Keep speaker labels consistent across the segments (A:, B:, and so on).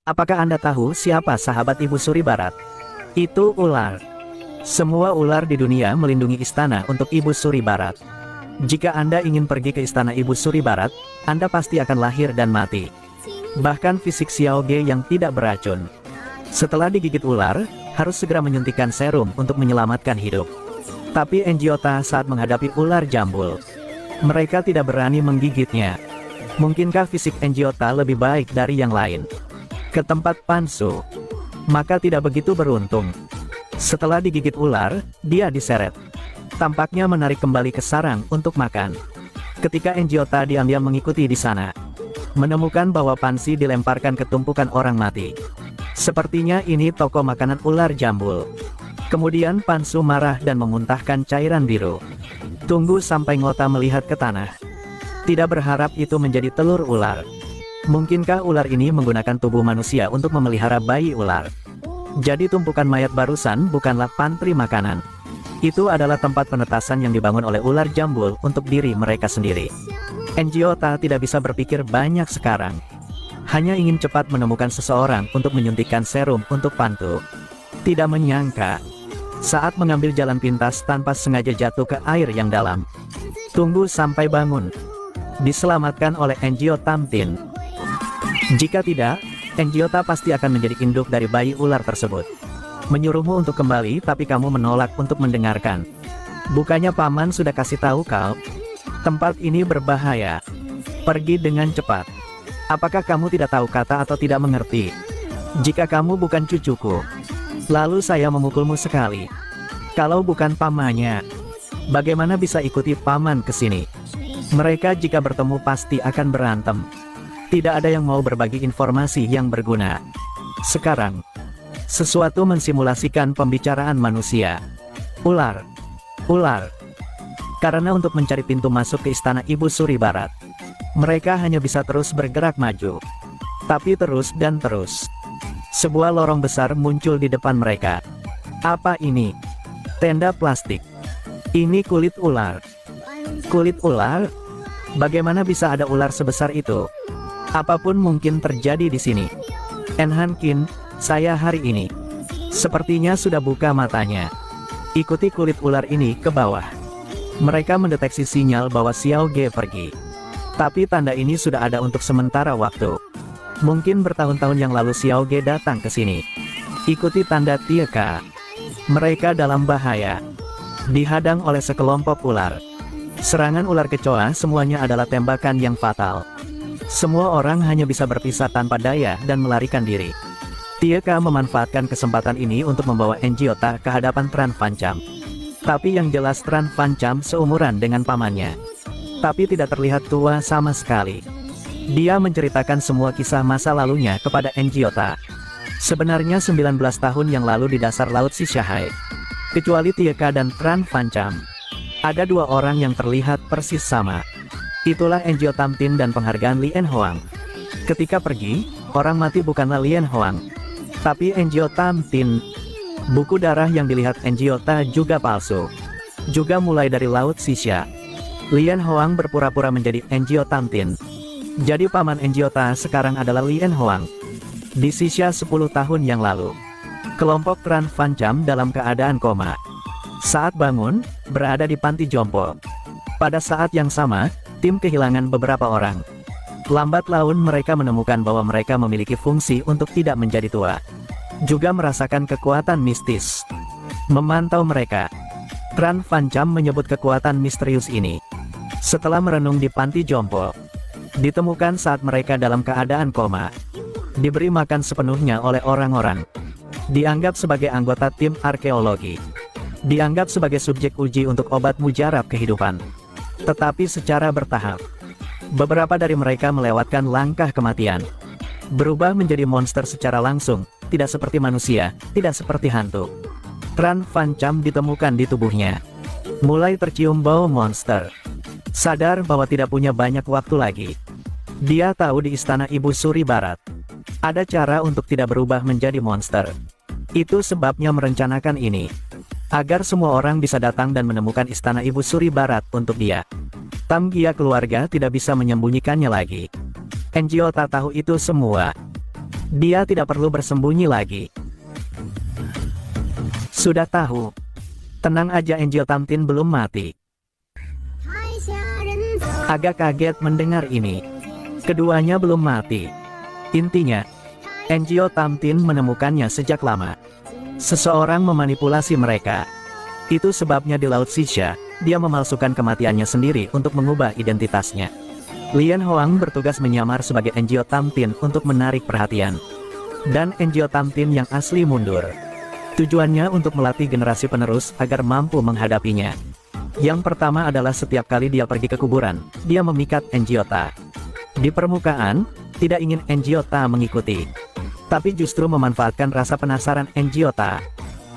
A: Apakah Anda tahu siapa sahabat Ibu Suri Barat? Itu ular. Semua ular di dunia melindungi istana untuk Ibu Suri Barat. Jika Anda ingin pergi ke istana Ibu Suri Barat, Anda pasti akan lahir dan mati. Bahkan fisik Xiao Ge yang tidak beracun. Setelah digigit ular, harus segera menyuntikkan serum untuk menyelamatkan hidup. Tapi Enjiota saat menghadapi ular jambul, mereka tidak berani menggigitnya. Mungkinkah fisik Enjiota lebih baik dari yang lain? Ke tempat Pansu, maka tidak begitu beruntung. Setelah digigit ular, dia diseret. Tampaknya menarik kembali ke sarang untuk makan. Ketika Enjiota diam-diam mengikuti di sana, menemukan bahwa Pansi dilemparkan ke tumpukan orang mati. Sepertinya ini toko makanan ular jambul. Kemudian Pansu marah dan memuntahkan cairan biru. Tunggu sampai Ngota melihat ke tanah. Tidak berharap itu menjadi telur ular. Mungkinkah ular ini menggunakan tubuh manusia untuk memelihara bayi ular? Jadi tumpukan mayat barusan bukanlah pantry makanan. Itu adalah tempat penetasan yang dibangun oleh ular jambul untuk diri mereka sendiri. Enjiota tidak bisa berpikir banyak sekarang. Hanya ingin cepat menemukan seseorang untuk menyuntikkan serum untuk Pantu. Tidak menyangka, saat mengambil jalan pintas tanpa sengaja jatuh ke air yang dalam. Tunggu sampai bangun. Diselamatkan oleh Enjiota Tamtin. Jika tidak, Enjiota pasti akan menjadi induk dari bayi ular tersebut. Menyuruhmu untuk kembali tapi kamu menolak untuk mendengarkan. Bukannya paman sudah kasih tahu kau? Tempat ini berbahaya. Pergi dengan cepat. Apakah kamu tidak tahu kata atau tidak mengerti? Jika kamu bukan cucuku, lalu saya memukulmu sekali. Kalau bukan pamannya, bagaimana bisa ikuti paman ke sini? Mereka jika bertemu pasti akan berantem. Tidak ada yang mau berbagi informasi yang berguna. Sekarang, sesuatu mensimulasikan pembicaraan manusia. Ular. Ular. Karena untuk mencari pintu masuk ke istana Ibu Suri Barat, mereka hanya bisa terus bergerak maju. Tapi terus dan terus. Sebuah lorong besar muncul di depan mereka. Apa ini? Tenda plastik. Ini kulit ular. Kulit ular? Bagaimana bisa ada ular sebesar itu? Apapun mungkin terjadi di sini. Enhan Qin, saya hari ini sepertinya sudah buka matanya. Ikuti kulit ular ini ke bawah. Mereka mendeteksi sinyal bahwa Xiao Ge pergi. Tapi tanda ini sudah ada untuk sementara waktu. Mungkin bertahun-tahun yang lalu Xiao Ge datang ke sini. Ikuti tanda Tieka. Mereka dalam bahaya. Dihadang oleh sekelompok ular. Serangan ular kecoa semuanya adalah tembakan yang fatal. Semua orang hanya bisa berpisah tanpa daya dan melarikan diri. Tieka memanfaatkan kesempatan ini untuk membawa Enjiota ke hadapan Tran Fancam. Tapi yang jelas Tran Fancam seumuran dengan pamannya. Tapi tidak terlihat tua sama sekali. Dia menceritakan semua kisah masa lalunya kepada Enjiota. Sebenarnya 19 tahun yang lalu di dasar Laut Sishahai. Kecuali Tieka dan Tran Fancam, ada dua orang yang terlihat persis sama. Itulah Enjiota Tamtin dan penghargaan Lien Hoang. Ketika pergi, orang mati bukanlah Lien Hoang, tapi Enjiota Tamtin. Buku darah yang dilihat Enjiota juga palsu. Juga mulai dari Laut Sisha. Lien Hoang berpura-pura menjadi Enjiota Tamtin. Jadi paman Enjiota sekarang adalah Lien Hoang. Di Sisha 10 tahun yang lalu, kelompok Tran Fancam dalam keadaan koma. Saat bangun, berada di panti jompo. Pada saat yang sama, tim kehilangan beberapa orang. Lambat laun mereka menemukan bahwa mereka memiliki fungsi untuk tidak menjadi tua. Juga merasakan kekuatan mistis. Memantau mereka, Tran Fancam menyebut kekuatan misterius ini. Setelah merenung di panti jompo, ditemukan saat mereka dalam keadaan koma. Diberi makan sepenuhnya oleh orang-orang. Dianggap sebagai anggota tim arkeologi. Dianggap sebagai subjek uji untuk obat mujarab kehidupan. Tetapi secara bertahap, beberapa dari mereka melewatkan langkah kematian. Berubah menjadi monster secara langsung, tidak seperti manusia, tidak seperti hantu. Tran Fancam ditemukan di tubuhnya. Mulai tercium bau monster. Sadar bahwa tidak punya banyak waktu lagi. Dia tahu di istana Ibu Suri Barat ada cara untuk tidak berubah menjadi monster. Itu sebabnya merencanakan ini. Agar semua orang bisa datang dan menemukan istana Ibu Suri Barat untuk dia. Tamgia keluarga tidak bisa menyembunyikannya lagi. Enjiota tahu itu semua. Dia tidak perlu bersembunyi lagi. Sudah tahu. Tenang aja, Angel Tamtin belum mati. Agak kaget mendengar ini. Keduanya belum mati. Intinya, Angel Tamtin menemukannya sejak lama. Seseorang memanipulasi mereka. Itu sebabnya di Laut Sisha, dia memalsukan kematiannya sendiri untuk mengubah identitasnya. Lian Hoang bertugas menyamar sebagai Angel Tamtin untuk menarik perhatian. Dan Angel Tamtin yang asli mundur. Tujuannya untuk melatih generasi penerus agar mampu menghadapinya. Yang pertama adalah setiap kali dia pergi ke kuburan, dia memikat Enjiota. Di permukaan, tidak ingin Enjiota mengikuti. Tapi justru memanfaatkan rasa penasaran Enjiota.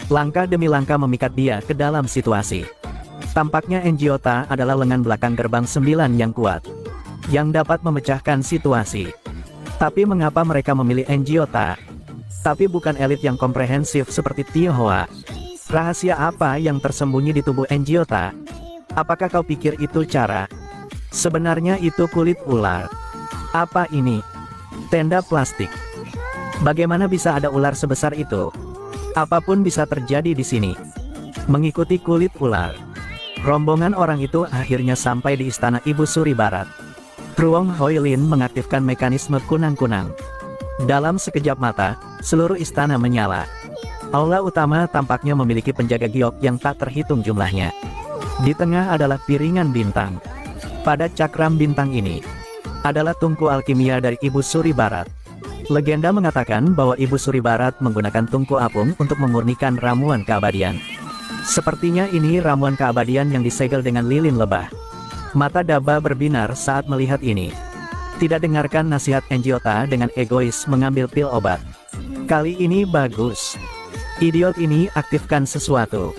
A: Langkah demi langkah memikat dia ke dalam situasi. Tampaknya Enjiota adalah lengan belakang gerbang 9 yang kuat. Yang dapat memecahkan situasi. Tapi mengapa mereka memilih Enjiota? Tapi bukan elit yang komprehensif seperti Tionghoa. Rahasia apa yang tersembunyi di tubuh Enjiota? Apakah kau pikir itu cara? Sebenarnya itu kulit ular. Apa ini? Tenda plastik. Bagaimana bisa ada ular sebesar itu? Apapun bisa terjadi di sini. Mengikuti kulit ular. Rombongan orang itu akhirnya sampai di istana Ibu Suri Barat. Truong Hoilin mengaktifkan mekanisme kunang-kunang. Dalam sekejap mata, seluruh istana menyala. Aula utama tampaknya memiliki penjaga giok yang tak terhitung jumlahnya. Di tengah adalah piringan bintang. Pada cakram bintang ini, adalah tungku alkimia dari Ibu Suri Barat. Legenda mengatakan bahwa Ibu Suri Barat menggunakan tungku apung untuk memurnikan ramuan keabadian. Sepertinya ini ramuan keabadian yang disegel dengan lilin lebah. Mata Daba berbinar saat melihat ini. Tidak dengarkan nasihat Enjiota dengan egois mengambil pil obat. Kali ini bagus. Idiot ini aktifkan sesuatu.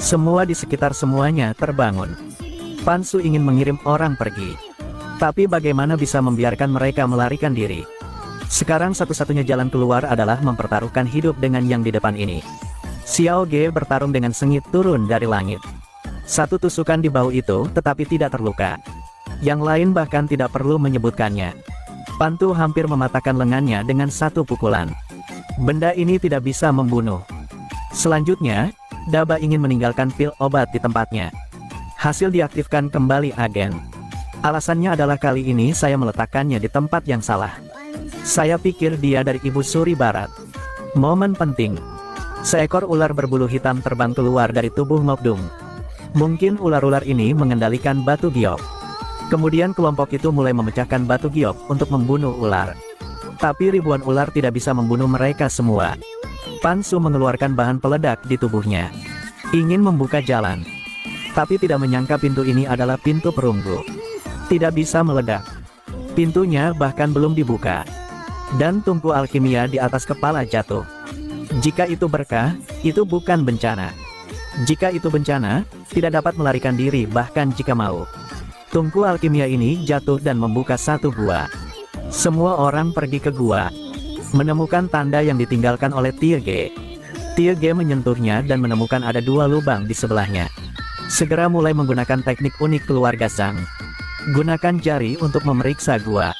A: Semua di sekitar semuanya terbangun. Pansu ingin mengirim orang pergi. Tapi bagaimana bisa membiarkan mereka melarikan diri? Sekarang satu-satunya jalan keluar adalah mempertaruhkan hidup dengan yang di depan ini. Xiao Ge bertarung dengan sengit turun dari langit. Satu tusukan di bahu itu tetapi tidak terluka. Yang lain bahkan tidak perlu menyebutkannya. Pantu hampir mematahkan lengannya dengan satu pukulan. Benda ini tidak bisa membunuh. Selanjutnya, Daba ingin meninggalkan pil obat di tempatnya. Hasil diaktifkan kembali agen. Alasannya adalah kali ini saya meletakkannya di tempat yang salah. Saya pikir dia dari Ibu Suri Barat. Momen penting. Seekor ular berbulu hitam terbang keluar dari tubuh Ngokdung. Mungkin ular-ular ini mengendalikan batu giok. Kemudian kelompok itu mulai memecahkan batu giok untuk membunuh ular. Tapi ribuan ular tidak bisa membunuh mereka semua. Pansu mengeluarkan bahan peledak di tubuhnya. Ingin membuka jalan. Tapi tidak menyangka pintu ini adalah pintu perunggu. Tidak bisa meledak. Pintunya bahkan belum dibuka. Dan tungku alkimia di atas kepala jatuh. Jika itu berkah, itu bukan bencana. Jika itu bencana, tidak dapat melarikan diri bahkan jika mau. Tungku alkimia ini jatuh dan membuka satu gua. Semua orang pergi ke gua. Menemukan tanda yang ditinggalkan oleh Tiege. Tiege menyentuhnya dan menemukan ada dua lubang di sebelahnya. Segera mulai menggunakan teknik unik keluarga Zhang. Gunakan jari untuk memeriksa gua.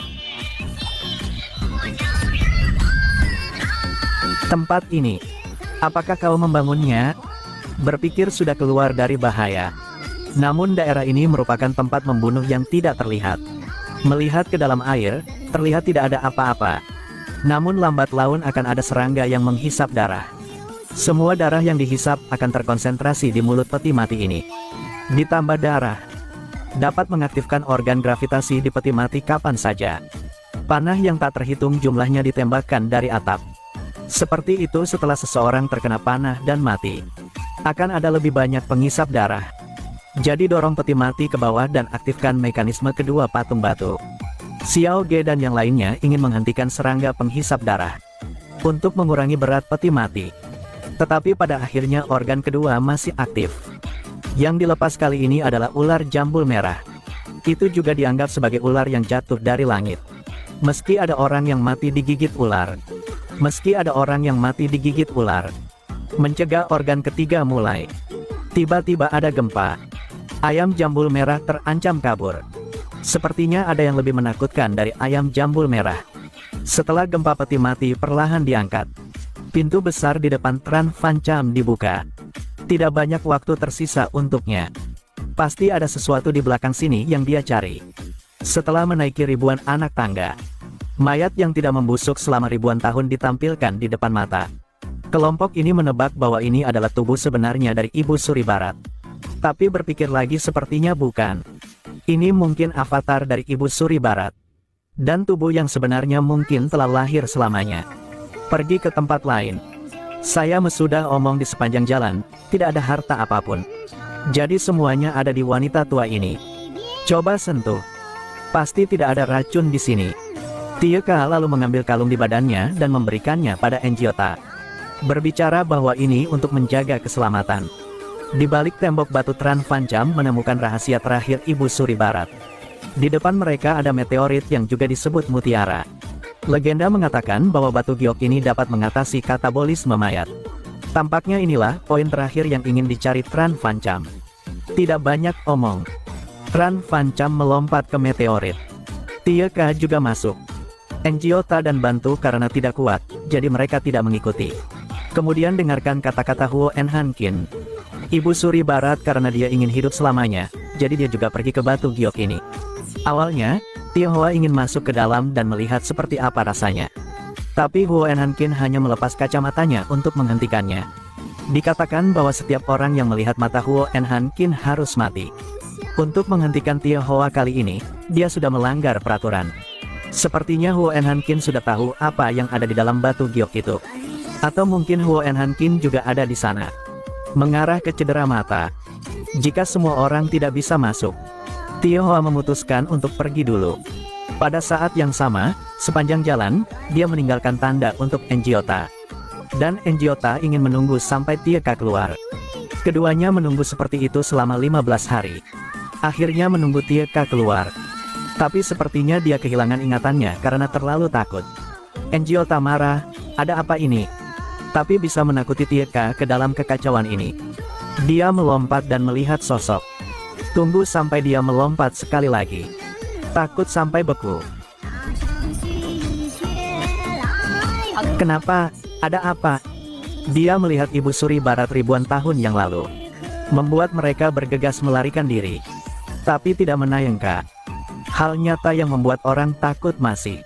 A: Tempat ini. Apakah kau membangunnya? Berpikir sudah keluar dari bahaya. Namun daerah ini merupakan tempat membunuh yang tidak terlihat. Melihat ke dalam air, terlihat tidak ada apa-apa. Namun lambat laun akan ada serangga yang menghisap darah. Semua darah yang dihisap akan terkonsentrasi di mulut peti mati ini. Ditambah darah, dapat mengaktifkan organ gravitasi di peti mati kapan saja. Panah yang tak terhitung jumlahnya ditembakkan dari atap. Seperti itu setelah seseorang terkena panah dan mati. Akan ada lebih banyak pengisap darah. Jadi dorong peti mati ke bawah dan aktifkan mekanisme kedua patung batu. Xiao Ge dan yang lainnya ingin menghentikan serangga penghisap darah. Untuk mengurangi berat peti mati. Tetapi pada akhirnya organ kedua masih aktif. Yang dilepas kali ini adalah ular jambul merah. Itu juga dianggap sebagai ular yang jatuh dari langit. Meski ada orang yang mati digigit ular. Meski ada orang yang mati digigit ular. Mencegah organ ketiga mulai. Tiba-tiba ada gempa. Ayam jambul merah terancam kabur. Sepertinya ada yang lebih menakutkan dari ayam jambul merah. Setelah gempa peti mati perlahan diangkat, pintu besar di depan Tran Van Cham dibuka. Tidak banyak waktu tersisa untuknya. Pasti ada sesuatu di belakang sini yang dia cari. Setelah menaiki ribuan anak tangga, mayat yang tidak membusuk selama ribuan tahun ditampilkan di depan mata. Kelompok ini menebak bahwa ini adalah tubuh sebenarnya dari Ibu Suri Barat. Tapi berpikir lagi sepertinya bukan. Ini mungkin avatar dari Ibu Suri Barat. Dan tubuh yang sebenarnya mungkin telah lahir selamanya. Pergi ke tempat lain. Saya sudah omong di sepanjang jalan, tidak ada harta apapun. Jadi semuanya ada di wanita tua ini. Coba sentuh. Pasti tidak ada racun di sini. Tieka lalu mengambil kalung di badannya dan memberikannya pada Enjiota. Berbicara bahwa ini untuk menjaga keselamatan. Di balik tembok batu Tran Van Cham menemukan rahasia terakhir Ibu Suri Barat. Di depan mereka ada meteorit yang juga disebut mutiara. Legenda mengatakan bahwa batu giok ini dapat mengatasi katabolisme mayat. Tampaknya inilah poin terakhir yang ingin dicari Tran Van Cham. Tidak banyak omong. Tran Van Cham melompat ke meteorit. Tieka juga masuk. Enjiota dan bantu karena tidak kuat, jadi mereka tidak mengikuti. Kemudian dengarkan kata-kata Huo En Hankin. Ibu Suri Barat karena dia ingin hidup selamanya, jadi dia juga pergi ke batu giok ini. Awalnya, Tionghoa ingin masuk ke dalam dan melihat seperti apa rasanya. Tapi Huo En Hankin hanya melepas kacamatanya untuk menghentikannya. Dikatakan bahwa setiap orang yang melihat mata Huo En Hankin harus mati. Untuk menghentikan Tionghoa kali ini, dia sudah melanggar peraturan. Sepertinya Huo En Hankin sudah tahu apa yang ada di dalam batu giok itu. Atau mungkin Huo En Hankin juga ada di sana. Mengarah ke cedera mata. Jika semua orang tidak bisa masuk, Tionghoa memutuskan untuk pergi dulu. Pada saat yang sama, sepanjang jalan, dia meninggalkan tanda untuk Enjiota. Dan Enjiota ingin menunggu sampai Tieka keluar. Keduanya menunggu seperti itu selama 15 hari. Akhirnya menunggu Tieka keluar. Tapi sepertinya dia kehilangan ingatannya karena terlalu takut. Enjiota marah, ada apa ini? Tapi bisa menakuti Tieka ke dalam kekacauan ini. Dia melompat dan melihat sosok. Tunggu sampai dia melompat sekali lagi. Takut sampai beku. Kenapa? Ada apa? Dia melihat Ibu Suri Barat ribuan tahun yang lalu. Membuat mereka bergegas melarikan diri. Tapi tidak menyangka. Hal nyata yang membuat orang takut masih